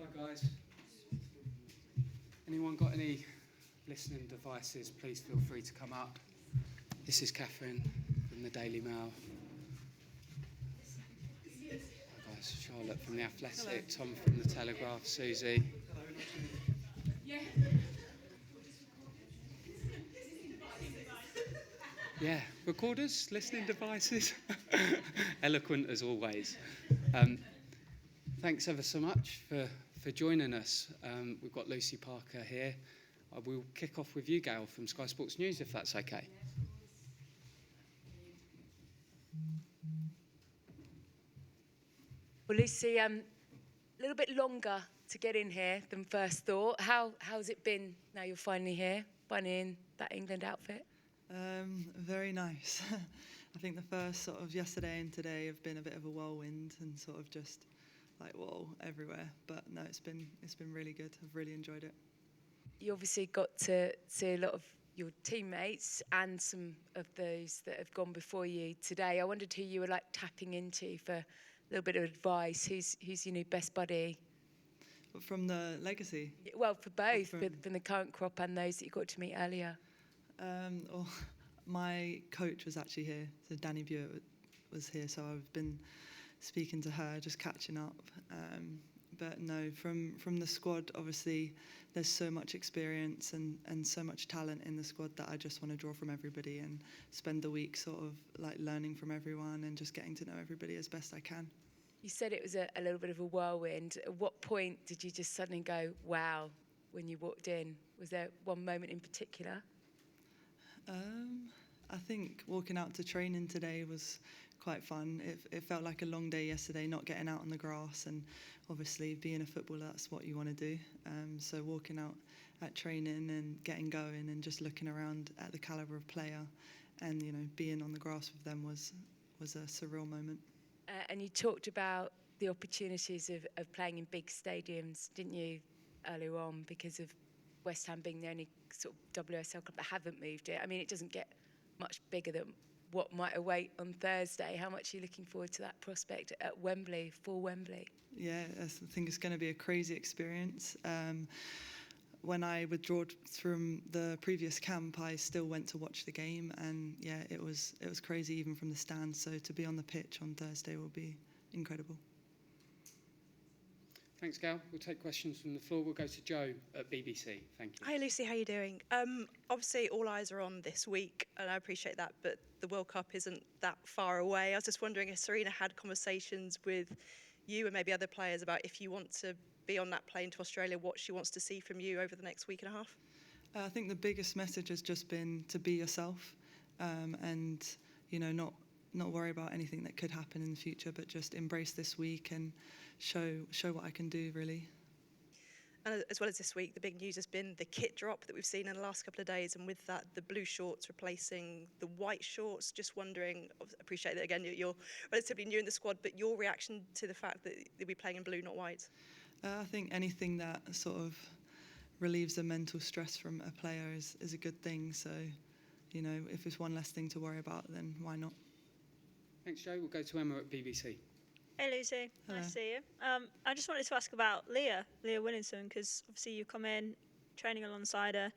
Hi guys. Anyone got any listening devices? Please feel free to come up. This is Catherine from the Daily Mail. Hi guys. Charlotte from the Athletic. Hello. Tom from the Telegraph. Susie. Yeah, recorders, listening devices. Eloquent as always. Thanks ever so much for joining us. We've got Lucy Parker here. We'll kick off with you, Gail, from Sky Sports News, if that's okay. Well, Lucy, a little bit longer to get in here than first thought. How's it been now you're finally here, finally in that England outfit? Very nice. I think the first sort of yesterday and today have been a bit of a whirlwind and sort of just like whoa everywhere. But no, it's been really good. I've really enjoyed it. You obviously got to see a lot of your teammates and some of those that have gone before you today. I wondered who you were like tapping into for a little bit of advice. Who's your new best buddy? From the legacy? Well, for both, from the current crop and those that you got to meet earlier. Well, my coach was actually here, so Danny Buett was here, so I've been speaking to her, just catching up. But no, from the squad, obviously, there's so much experience and so much talent in the squad that I just want to draw from everybody and spend the week sort of like learning from everyone and just getting to know everybody as best I can. You said it was a little bit of a whirlwind. At what point did you just suddenly go, wow, when you walked in? Was there one moment in particular? I think walking out to training today was quite fun. It felt like a long day yesterday, not getting out on the grass, and obviously being a footballer, that's what you want to do. So walking out at training and getting going and just looking around at the calibre of player and, you know, being on the grass with them was a surreal moment. And you talked about the opportunities of playing in big stadiums, didn't you, earlier on, because of West Ham being the only sort of WSL club that haven't moved it. I mean, it doesn't get much bigger than what might await on Thursday. How much are you looking forward to that prospect at Wembley, for Wembley? Yeah, I think it's going to be a crazy experience. When I withdrew from the previous camp, I still went to watch the game, and yeah, it was crazy even from the stands. So to be on the pitch on Thursday will be incredible. Thanks, Gail. We'll take questions from the floor. We'll go to Jo at BBC. Thank you. Hi, Lucy. How are you doing? Obviously, all eyes are on this week, and I appreciate that, but the World Cup isn't that far away. I was just wondering if Sarina had conversations with you and maybe other players about if you want to be on that plane to Australia, what she wants to see from you over the next week and a half? I think the biggest message has just been to be yourself, and, you know, not worry about anything that could happen in the future, but just embrace this week and show what I can do, really. And as well as this week, the big news has been the kit drop that we've seen in the last couple of days, and with that, the blue shorts replacing the white shorts. Just wondering, appreciate that again, you're relatively new in the squad, but your reaction to the fact that they'll be playing in blue, not white? I think anything that sort of relieves the mental stress from a player is a good thing. So, you know, if it's one less thing to worry about, then why not? Thanks, Jo. We'll go to Emma at BBC. Hey Lucy, Hello. Nice to see you. I just wanted to ask about Leah Williamson, because obviously you come in training alongside her.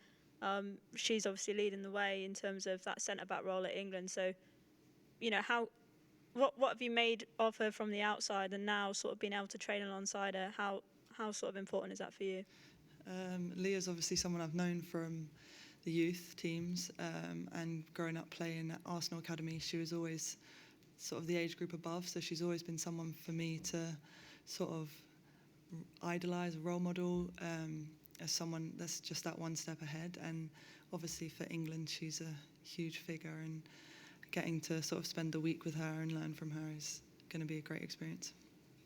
She's obviously leading the way in terms of that centre-back role at England. So, you know, what have you made of her from the outside, and now sort of being able to train alongside her? How sort of important is that for you? Leah's obviously someone I've known from the youth teams, and growing up playing at Arsenal Academy, she was always sort of the age group above, so she's always been someone for me to sort of idolise, role model, as someone that's just that one step ahead. And obviously for England, she's a huge figure, and getting to sort of spend a week with her and learn from her is going to be a great experience.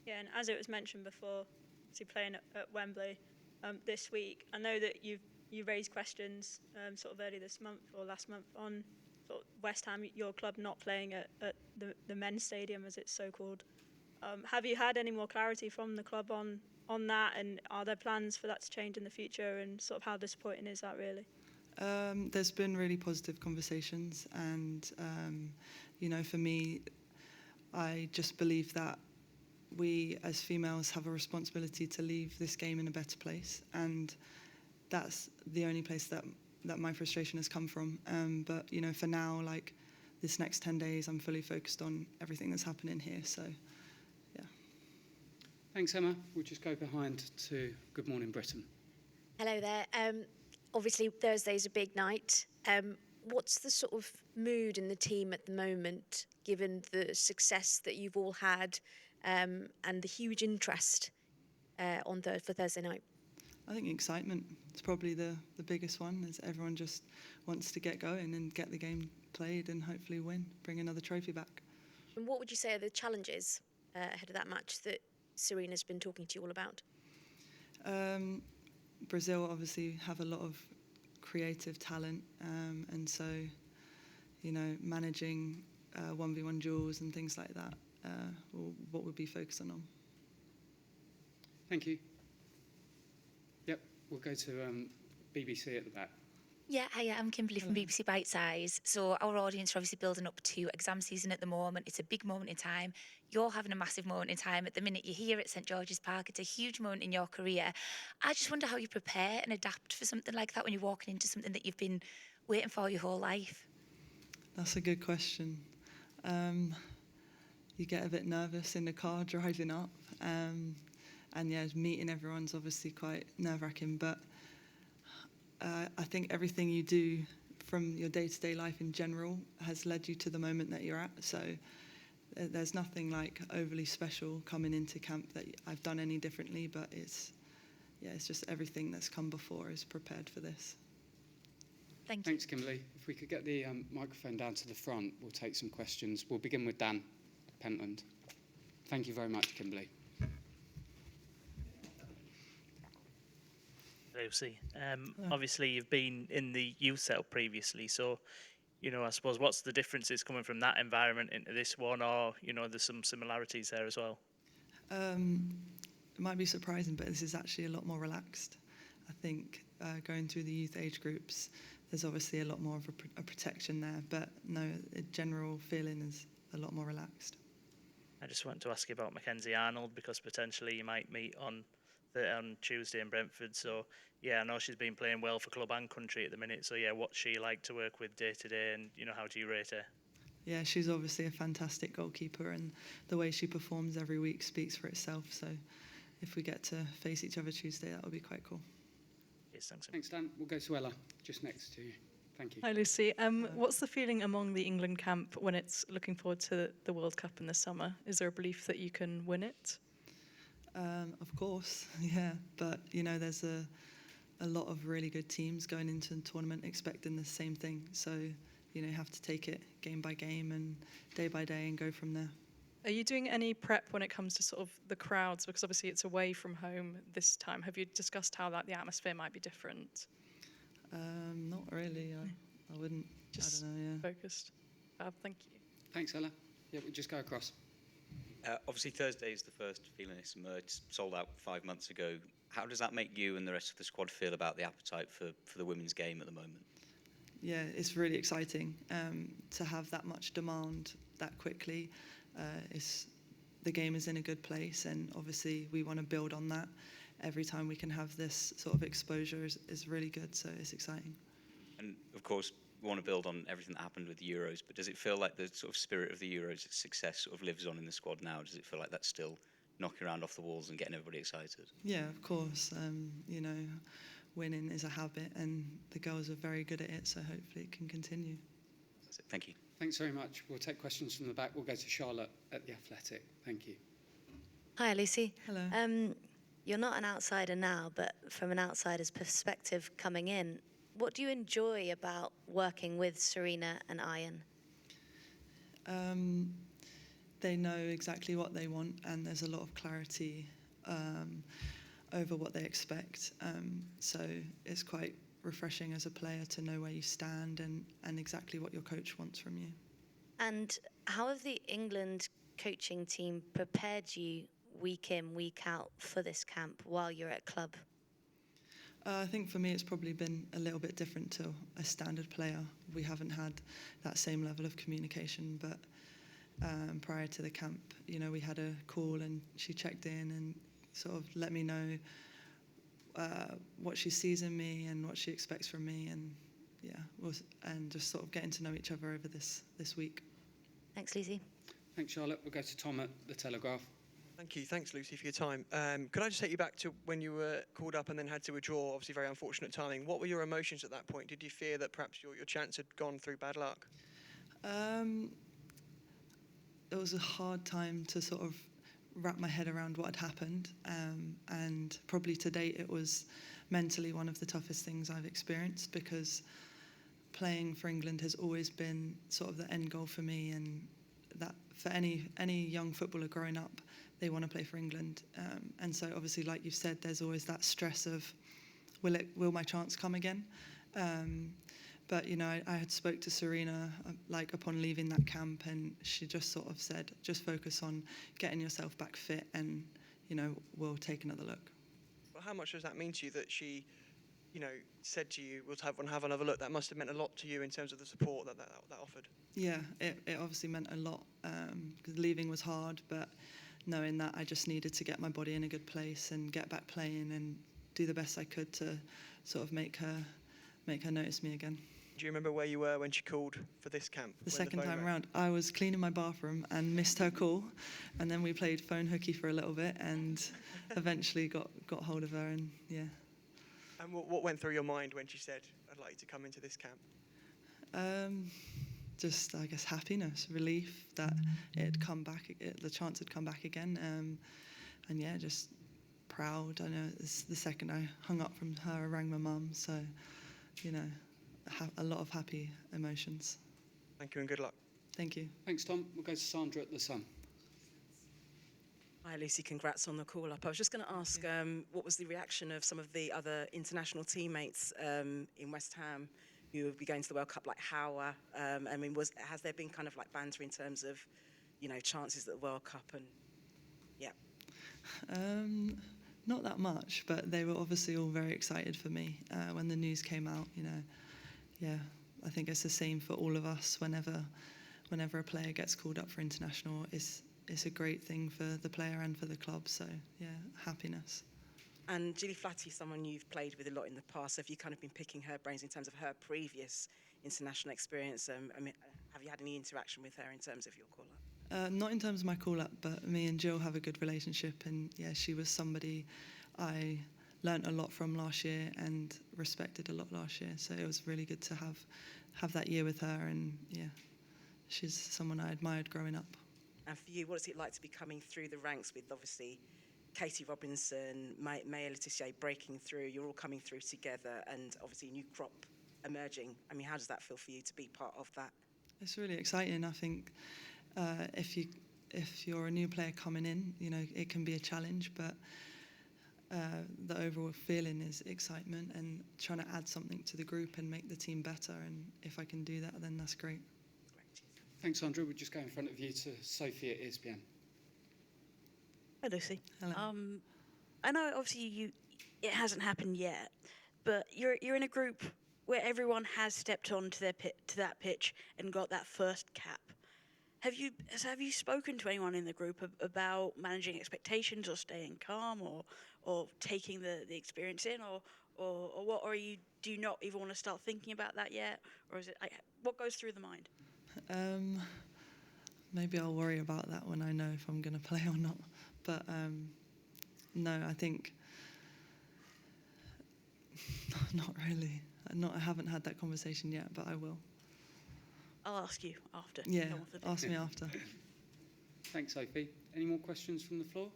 Yeah, and as it was mentioned before, obviously playing at Wembley this week, I know that you raised questions sort of early this month or last month on sort of West Ham, your club, not playing at the men's stadium, as it's so called. Have you had any more clarity from the club on that, and are there plans for that to change in the future, and sort of how disappointing is that really? There's been really positive conversations, and you know, for me, I just believe that we as females have a responsibility to leave this game in a better place, and that's the only place that my frustration has come from. But for now, like this next 10 days, I'm fully focused on everything that's happening here. So, yeah. Thanks, Emma. We'll just go behind to Good Morning Britain. Hello there. Obviously, Thursday's a big night. What's the sort of mood in the team at the moment, given the success that you've all had and the huge interest for Thursday night? I think excitement is probably the biggest one, as everyone just wants to get going and get the game played and hopefully win, bring another trophy back. And what would you say are the challenges ahead of that match that Serena's been talking to you all about? Brazil obviously have a lot of creative talent, and so, managing 1v1 duels and things like that, what we'll be focusing on. Thank you. Yep, we'll go to BBC at the back. Yeah, hiya, I'm Kimberly from BBC Bite Size. So our audience are obviously building up to exam season at the moment. It's a big moment in time. You're having a massive moment in time at the minute. You're here at St George's Park. It's a huge moment in your career. I just wonder how you prepare and adapt for something like that when you're walking into something that you've been waiting for your whole life. That's a good question. You get a bit nervous in the car driving up, and yeah, meeting everyone's obviously quite nerve-wracking, but I think everything you do from your day-to-day life in general has led you to the moment that you're at. So there's nothing like overly special coming into camp that I've done any differently, but it's just everything that's come before is prepared for this. Thank you. Thanks, Kimberly. If we could get the microphone down to the front, we'll take some questions. We'll begin with Dan Pentland. Thank you very much, Kimberly. Lucy. Obviously, you've been in the youth setup previously, so I suppose what's the differences coming from that environment into this one, or there's some similarities there as well? It might be surprising, but this is actually a lot more relaxed. I think going through the youth age groups, there's obviously a lot more of a protection there, but no, the general feeling is a lot more relaxed. I just want to ask you about Mackenzie Arnold, because potentially you might meet on Tuesday in Brentford. So yeah, I know she's been playing well for club and country at the minute. So yeah, what's she like to work with day to day, and how do you rate her? Yeah, she's obviously a fantastic goalkeeper, and the way she performs every week speaks for itself. So if we get to face each other Tuesday, that would be quite cool. Yes, thanks. Thanks, Dan. We'll go to Ella, just next to you. Thank you. Hi, Lucy. What's the feeling among the England camp when it's looking forward to the World Cup in the summer? Is there a belief that you can win it? Of course, yeah. But, there's a lot of really good teams going into the tournament expecting the same thing. So, you have to take it game by game and day by day and go from there. Are you doing any prep when it comes to sort of the crowds? Because obviously it's away from home this time. Have you discussed how the atmosphere might be different? Not really. I wouldn't. Just I don't know, yeah. focused. Thank you. Thanks, Ella. Yeah, we'll just go across. Obviously, Thursday is the first feeling it's emerged, sold out 5 months ago. How does that make you and the rest of the squad feel about the appetite for the women's game at the moment? Yeah, it's really exciting to have that much demand that quickly. The game is in a good place, and obviously we want to build on that. Every time we can have this sort of exposure is really good, so it's exciting. And of course, we want to build on everything that happened with the Euros, but does it feel like the sort of spirit of the Euros success sort of lives on in the squad now? Does it feel like that's still knocking around off the walls and getting everybody excited? Yeah, of course. Winning is a habit, and the girls are very good at it, so hopefully it can continue. That's it. Thank you. Thanks very much. We'll take questions from the back. We'll go to Charlotte at The Athletic. Thank you. Hi, Lucy. Hello. You're not an outsider now, but from an outsider's perspective coming in, what do you enjoy about working with Serena and Ian? They know exactly what they want, and there's a lot of clarity over what they expect. So it's quite refreshing as a player to know where you stand and exactly what your coach wants from you. And how have the England coaching team prepared you week in, week out for this camp while you're at club? I think for me it's probably been a little bit different to a standard player. We haven't had that same level of communication, but prior to the camp. You know, we had a call and she checked in and sort of let me know what she sees in me and what she expects from me, and and just sort of getting to know each other over this week. Thanks, Lucy. Thanks, Charlotte. We'll go to Tom at The Telegraph. Thank you. Thanks, Lucy, for your time. Could I just take you back to when you were called up and then had to withdraw? Obviously, very unfortunate timing. What were your emotions at that point? Did you fear that perhaps your chance had gone through bad luck? It was a hard time to sort of wrap my head around what had happened, and probably to date it was mentally one of the toughest things I've experienced, because playing for England has always been sort of the end goal for me, and that for any young footballer growing up, they want to play for England, and so obviously, like you've said, there's always that stress of will my chance come again. But you know, I had spoke to Serena like upon leaving that camp, and she just sort of said, just focus on getting yourself back fit, and you know, we'll take another look. Well, how much does that mean to you that she, you know, said to you, we'll have another look? That must have meant a lot to you in terms of the support that offered. Yeah, it obviously meant a lot, because leaving was hard, but knowing that I just needed to get my body in a good place and get back playing and do the best I could to sort of make her notice me again. Do you remember where you were when she called for this camp? The second time around, I was cleaning my bathroom and missed her call, and then we played phone hooky for a little bit and eventually got hold of her, and yeah. And what went through your mind when she said, I'd like you to come into this camp? Just, I guess, happiness, relief that it had come back, the chance had come back again, and yeah, just proud. I know it's the second I hung up from her, I rang my mum, so, you know, a lot of happy emotions. Thank you and good luck. Thank you. Thanks, Tom. We'll go to Sandra at The Sun. Hi, Lucy. Congrats on the call-up. I was just going to ask, what was the reaction of some of the other international teammates in West Ham who will be going to the World Cup, like Hauer? I mean, has there been kind of like banter in terms of, you know, chances at the World Cup and, yeah? Not that much, but they were obviously all very excited for me when the news came out. You know, yeah, I think it's the same for all of us. Whenever a player gets called up for international, it's a great thing for the player and for the club. So yeah, happiness. And Gilly Flatty, someone you've played with a lot in the past, have you kind of been picking her brains in terms of her previous international experience? I mean, have you had any interaction with her in terms of your call-up? Not in terms of my call-up, but me and Jill have a good relationship, and yeah, she was somebody I learnt a lot from last year and respected a lot last year. So it was really good to have that year with her, and yeah, she's someone I admired growing up. And for you, what is it like to be coming through the ranks with obviously Katie Robinson, Maya Letitia breaking through? You're all coming through together, and obviously a new crop emerging. I mean, how does that feel for you to be part of that? It's really exciting. I think if you're a new player coming in, you know, it can be a challenge, but the overall feeling is excitement and trying to add something to the group and make the team better. And if I can do that, then that's great. Thanks, Andrew. We'll just go in front of you to Sophie at ESPN. Hi, Lucy. Hello. I know obviously it hasn't happened yet, but you're in a group where everyone has stepped onto that pitch and got that first cap. Have you spoken to anyone in the group about managing expectations or staying calm or taking the experience in or what? Or do you not even want to start thinking about that yet? Or is it what goes through the mind? Maybe I'll worry about that when I know if I'm going to play or not. But no, I think not really. I haven't had that conversation yet, but I will. I'll ask you after. Yeah, ask me after. Thanks, Sophie. Any more questions from the floor?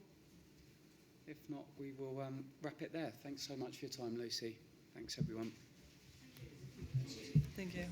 If not, we will wrap it there. Thanks so much for your time, Lucy. Thanks, everyone. Thank you.